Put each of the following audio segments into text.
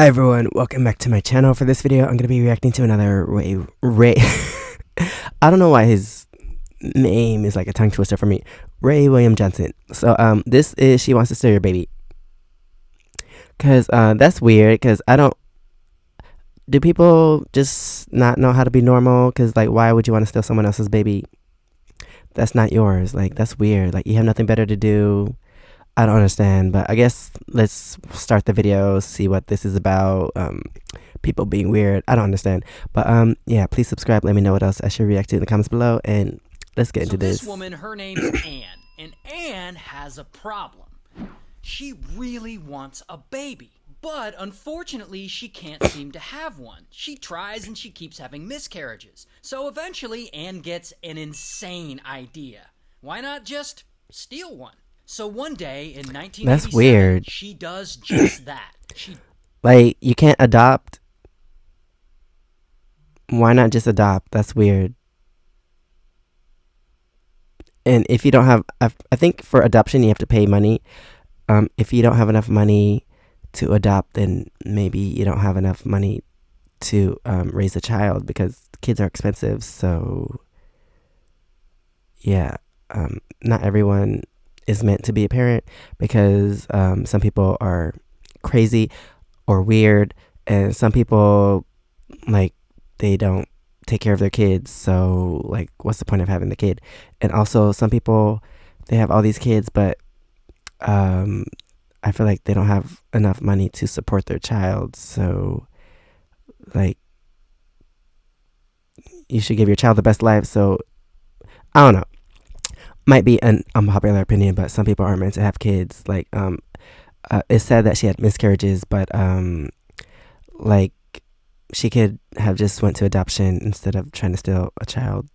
Hi everyone, welcome back to my channel. For this video, I'm going to be reacting to another Ray. I don't know why his name is like a tongue twister for me. Ray William Johnson. So this is She Wants to Steal Your Baby. Cause that's weird. Cause I don't. Do people just not know how to be normal? Cause like, why would you want to steal someone else's baby? That's not yours. Like, that's weird. Like, you have nothing better to do. I don't understand, but I guess let's start the video, see what this is about. People being weird. I don't understand. But yeah, please subscribe. Let me know what else I should react to in the comments below, and let's get into this. This woman, her name's Anne, and Anne has a problem. She really wants a baby, but unfortunately she can't seem to have one. She tries and she keeps having miscarriages. So eventually Anne gets an insane idea. Why not just steal one? So one day in 1987, that's weird. She does just that. Like, you can't adopt. Why not just adopt? That's weird. And if you don't have, I think for adoption you have to pay money. If you don't have enough money to adopt, then maybe you don't have enough money to raise a child, because kids are expensive. So yeah, not everyone is meant to be a parent, because some people are crazy or weird, and some people, like, they don't take care of their kids, so like, what's the point of having the kid? And also some people, they have all these kids, but I feel like they don't have enough money to support their child. So like, you should give your child the best life. So I don't know, might be an unpopular opinion, but some people aren't meant to have kids. Like, it's said that she had miscarriages, but like, she could have just went to adoption instead of trying to steal a child.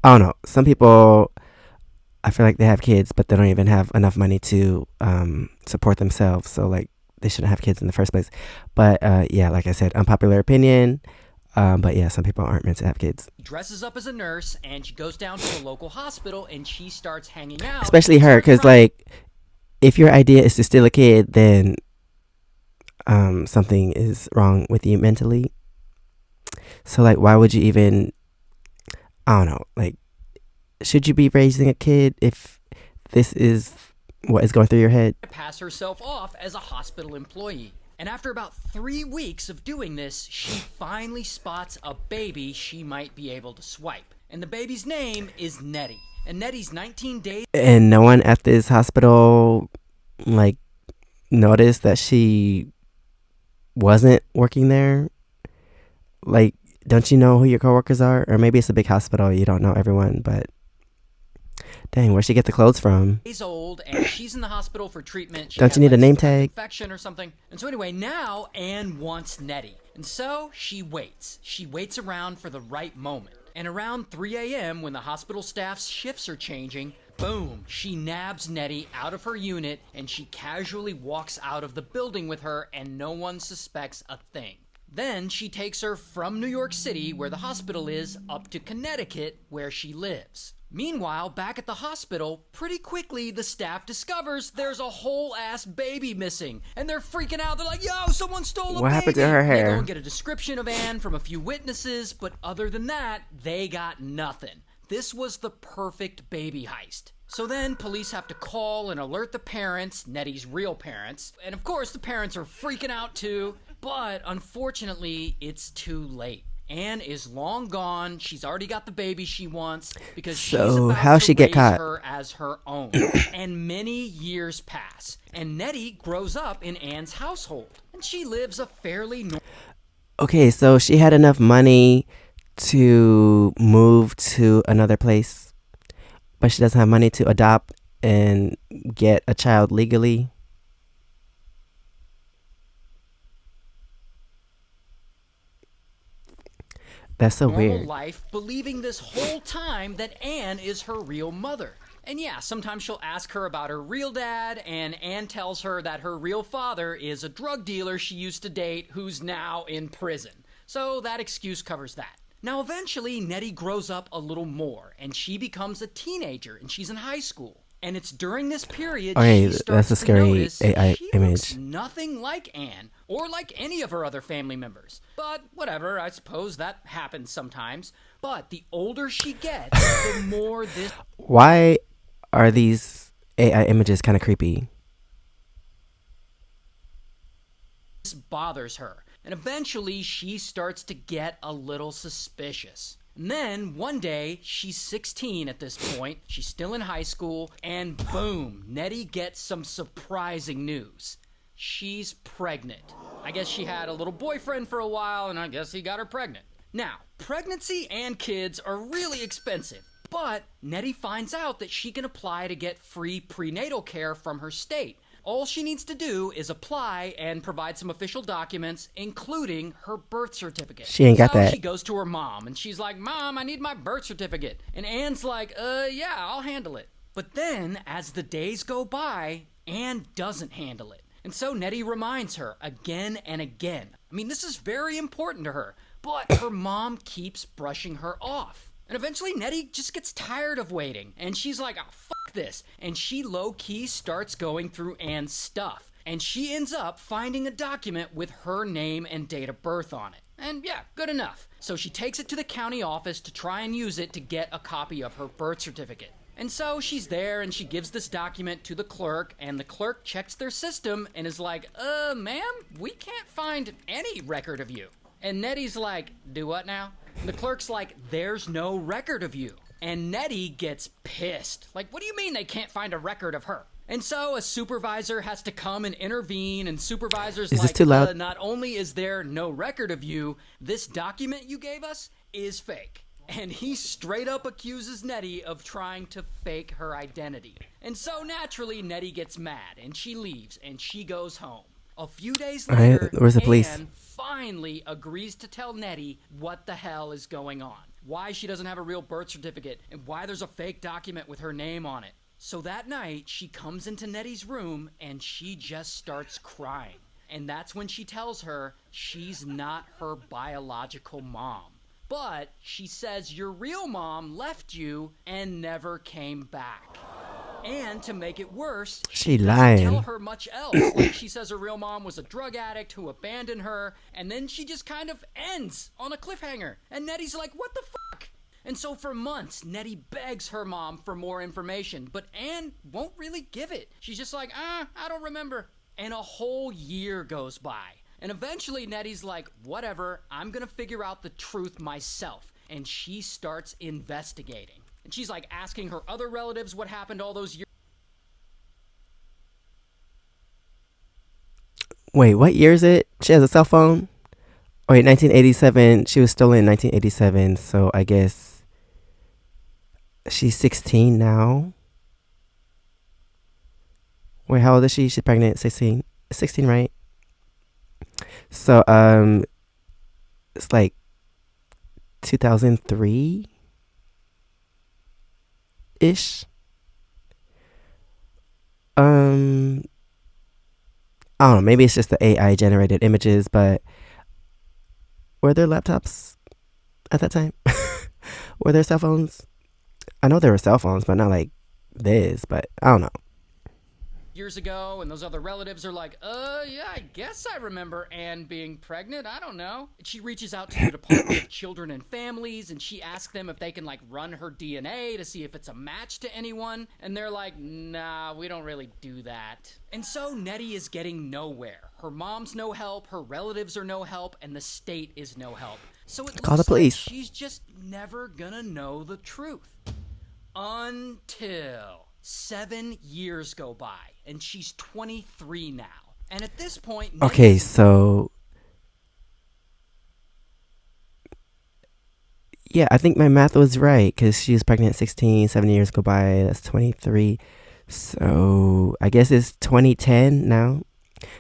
I don't know. Some people, I feel like they have kids, but they don't even have enough money to support themselves. So like, they shouldn't have kids in the first place. But yeah, like I said, unpopular opinion. But yeah, some people aren't meant to have kids. She dresses up as a nurse and she goes down to a local hospital and she starts hanging out. Especially her, because like, if your idea is to steal a kid, then something is wrong with you mentally. So like, why would you even, I don't know, like, should you be raising a kid if this is what is going through your head? Pass herself off as a hospital employee. And after about 3 weeks of doing this, she finally spots a baby she might be able to swipe. And the baby's name is Nettie. And Nettie's 19 days. And no one at this hospital, like, noticed that she wasn't working there? Like, don't you know who your coworkers are? Or maybe it's a big hospital, you don't know everyone, but dang, where'd she get the clothes from? She's old and she's in the hospital for treatment. Don't you need a name tag? Infection or something. And so anyway, now Anne wants Nettie. And so she waits. She waits around for the right moment. And around 3 a.m. when the hospital staff's shifts are changing, boom, she nabs Nettie out of her unit and she casually walks out of the building with her, and no one suspects a thing. Then she takes her from New York City, where the hospital is, up to Connecticut, where she lives. Meanwhile, back at the hospital, pretty quickly the staff discovers there's a whole ass baby missing. And they're freaking out. They're like, yo, someone stole a baby. What happened to her hair? They go and get a description of Anne from a few witnesses, but other than that, they got nothing. This was the perfect baby heist. So then police have to call and alert the parents, Nettie's real parents. And of course, the parents are freaking out too. But unfortunately, it's too late. Anne is long gone. She's already got the baby she wants, because she's about how'd she to get raise caught? her as her own. And many years pass, and Nettie grows up in Anne's household, and she lives a fairly normal. Okay, so she had enough money to move to another place, but she doesn't have money to adopt and get a child legally. That's so weird. Life, believing this whole time that Anne is her real mother. And yeah, sometimes she'll ask her about her real dad, and Anne tells her that her real father is a drug dealer she used to date who's now in prison. So that excuse covers that. Now eventually, Nettie grows up a little more, and she becomes a teenager, and she's in high school. And it's during this period Okay, she that's starts a to scary notice AI she looks image. nothing like Anne or like any of her other family members. But whatever, I suppose that happens sometimes. But the older she gets, the more this Why are these AI images kind of creepy? bothers her. And eventually she starts to get a little suspicious. And then one day, she's 16 at this point, she's still in high school, and boom, Nettie gets some surprising news. She's pregnant. I guess she had a little boyfriend for a while, and I guess he got her pregnant. Now, pregnancy and kids are really expensive, but Nettie finds out that she can apply to get free prenatal care from her state. All she needs to do is apply and provide some official documents, including her birth certificate. She ain't got So that. she goes to her mom, and she's like, Mom, I need my birth certificate. And Anne's like, yeah, I'll handle it. But then, as the days go by, Anne doesn't handle it. And so Nettie reminds her again and again. I mean, this is very important to her, but her mom keeps brushing her off. And eventually Nettie just gets tired of waiting, and she's like, oh, fuck this. And she low-key starts going through Anne's stuff. And she ends up finding a document with her name and date of birth on it. And yeah, good enough. So she takes it to the county office to try and use it to get a copy of her birth certificate. And so she's there and she gives this document to the clerk, and the clerk checks their system and is like, ma'am, we can't find any record of you. And Nettie's like, do what now? And the clerk's like, there's no record of you. And Nettie gets pissed. Like, what do you mean they can't find a record of her? And so a supervisor has to come and intervene, and supervisor's Is like, this too loud? not only is there no record of you, this document you gave us is fake. And he straight up accuses Nettie of trying to fake her identity. And so naturally, Nettie gets mad, and she leaves, and she goes home. A few days Alright, later, where's the police? Anne finally agrees to tell Nettie what the hell is going on. Why she doesn't have a real birth certificate, and why there's a fake document with her name on it. So that night, she comes into Nettie's room, and she just starts crying. And that's when she tells her she's not her biological mom. But she says your real mom left you and never came back. And to make it worse, She doesn't lying. tell her much else. Like, she says her real mom was a drug addict who abandoned her, and then she just kind of ends on a cliffhanger. And Nettie's like, what the fuck? And so for months, Nettie begs her mom for more information, but Anne won't really give it. She's just like, I don't remember. And a whole year goes by. And eventually Nettie's like, whatever, I'm gonna figure out the truth myself. And she starts investigating. And she's like asking her other relatives what happened all those years. Wait, what year is it? She has a cell phone? Oh, wait, 1987. She was stolen in 1987, so I guess she's 16 now. Wait, how old is she? She's pregnant, 16. 16, right? So, it's like 2003-ish. I don't know, maybe it's just the AI generated images, but were there laptops at that time? Were there cell phones? I know there were cell phones, but not like this, but I don't know. Years ago, and those other relatives are like, yeah, I guess I remember Anne being pregnant, I don't know. And she reaches out to the Department of Children and Families, and she asks them if they can, like, run her DNA to see if it's a match to anyone, and they're like, nah, we don't really do that. And so Nettie is getting nowhere. Her mom's no help, her relatives are no help, and the state is no help. So it Call looks the police. like she's just never gonna know the truth. Until 7 years go by, and she's 23 now. And at this point, Okay, so yeah, I think my math was right because she was pregnant at 16, 7 years go by. That's 23. So I guess it's 2010 now.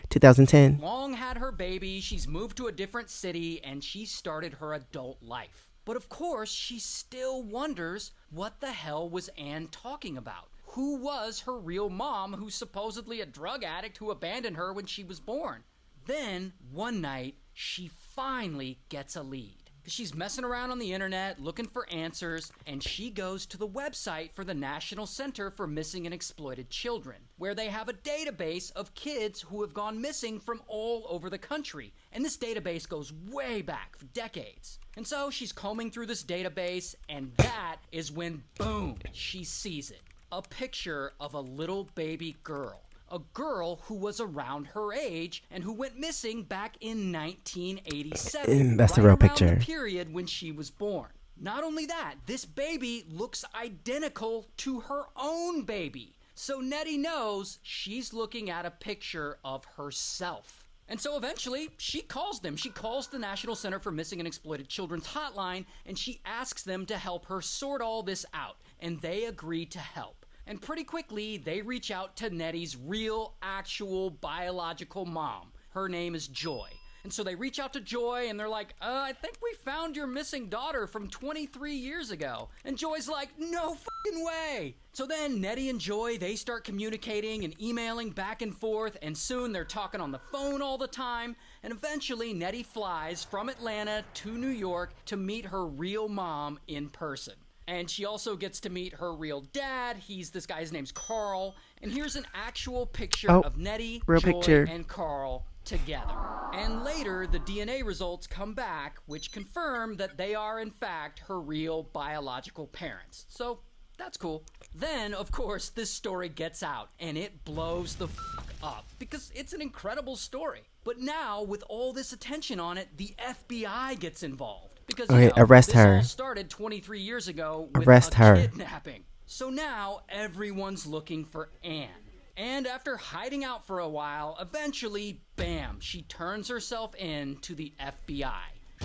2010. long had her baby, she's moved to a different city, and she started her adult life. But of course, she still wonders, what the hell was Anne talking about? Who was her real mom, who's supposedly a drug addict who abandoned her when she was born? Then, one night, she finally gets a lead. She's messing around on the internet looking for answers, and she goes to the website for the National Center for Missing and Exploited Children, where they have a database of kids who have gone missing from all over the country. And this database goes way back for decades. And so she's combing through this database, and that is when, boom, she sees it. A picture of a little baby girl. A girl who was around her age and who went missing back in 1987. That's the right real around picture. the period when she was born. Not only that, this baby looks identical to her own baby. So Nettie knows she's looking at a picture of herself. And so eventually, she calls them. She calls the National Center for Missing and Exploited Children's hotline, and she asks them to help her sort all this out. And they agree to help. And pretty quickly, they reach out to Nettie's real, actual, biological mom. Her name is Joy. And so they reach out to Joy, and they're like, I think we found your missing daughter from 23 years ago. And Joy's like, no fucking way. So then Nettie and Joy, they start communicating and emailing back and forth, and soon they're talking on the phone all the time. And eventually, Nettie flies from Atlanta to New York to meet her real mom in person. And she also gets to meet her real dad. This guy's name's Carl. And here's an actual picture of Nettie, Joy, and Carl together. And later, the DNA results come back, which confirm that they are, in fact, her real biological parents. So, that's cool. Then, of course, this story gets out, and it blows the fuck up, because it's an incredible story. But now, with all this attention on it, the FBI gets involved. Because, arrest her. This all started 23 years ago with arrest a her. kidnapping. So now, everyone's looking for Anne. And after hiding out for a while, eventually, bam, she turns herself in to the FBI.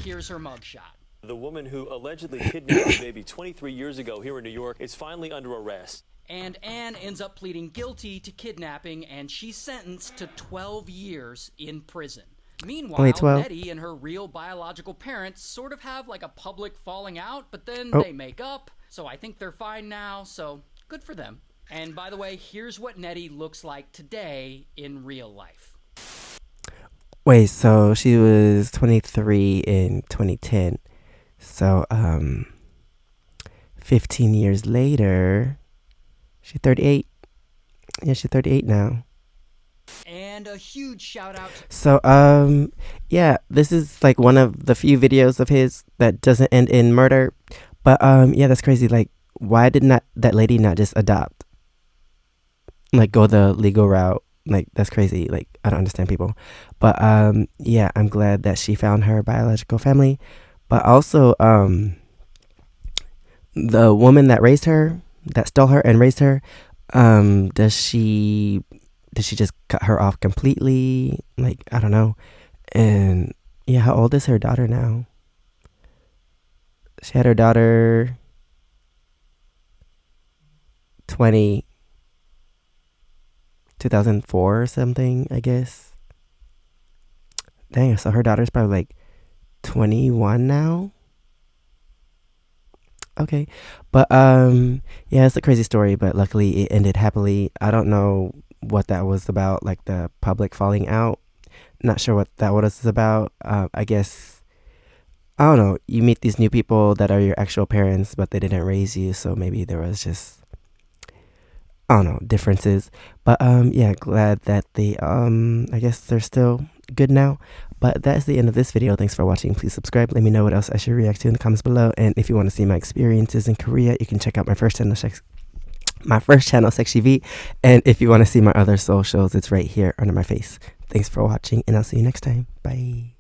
Here's her mugshot. The woman who allegedly kidnapped a baby 23 years ago here in New York is finally under arrest. And Anne ends up pleading guilty to kidnapping, and she's sentenced to 12 years in prison. Meanwhile, Nettie and her real biological parents sort of have like a public falling out, but then they make up, so I think they're fine now, so good for them. And by the way, here's what Nettie looks like today in real life. Wait, so she was 23 in 2010. So, 15 years later, she's 38. Yeah, she's 38 now. And a huge shout out. So, yeah, this is like one of the few videos of his that doesn't end in murder. But, yeah, that's crazy. Like, why did not that lady not just adopt? Like, go the legal route? Like, that's crazy. Like, I don't understand people. But, yeah, I'm glad that she found her biological family. But also, the woman that raised her, that stole her and raised her, did she just cut her off completely? Like, I don't know. And yeah, how old is her daughter now? She had her daughter 2004 or something, I guess. Dang, so her daughter's probably like 21 now. Okay. But yeah, it's a crazy story, but luckily it ended happily. I don't know what that was about, like the public falling out. Not sure what that was about. I guess, I don't know, you meet these new people that are your actual parents, but they didn't raise you, so maybe there was just, I don't know, differences. But yeah, glad that they I guess they're still good now. But that's the end of this video. Thanks for watching. Please subscribe. Let me know what else I should react to in the comments below. And if you want to see my experiences in Korea, you can check out my first channel, SEKSHI V. And if you want to see my other socials, it's right here under my face. Thanks for watching, and I'll see you next time. Bye.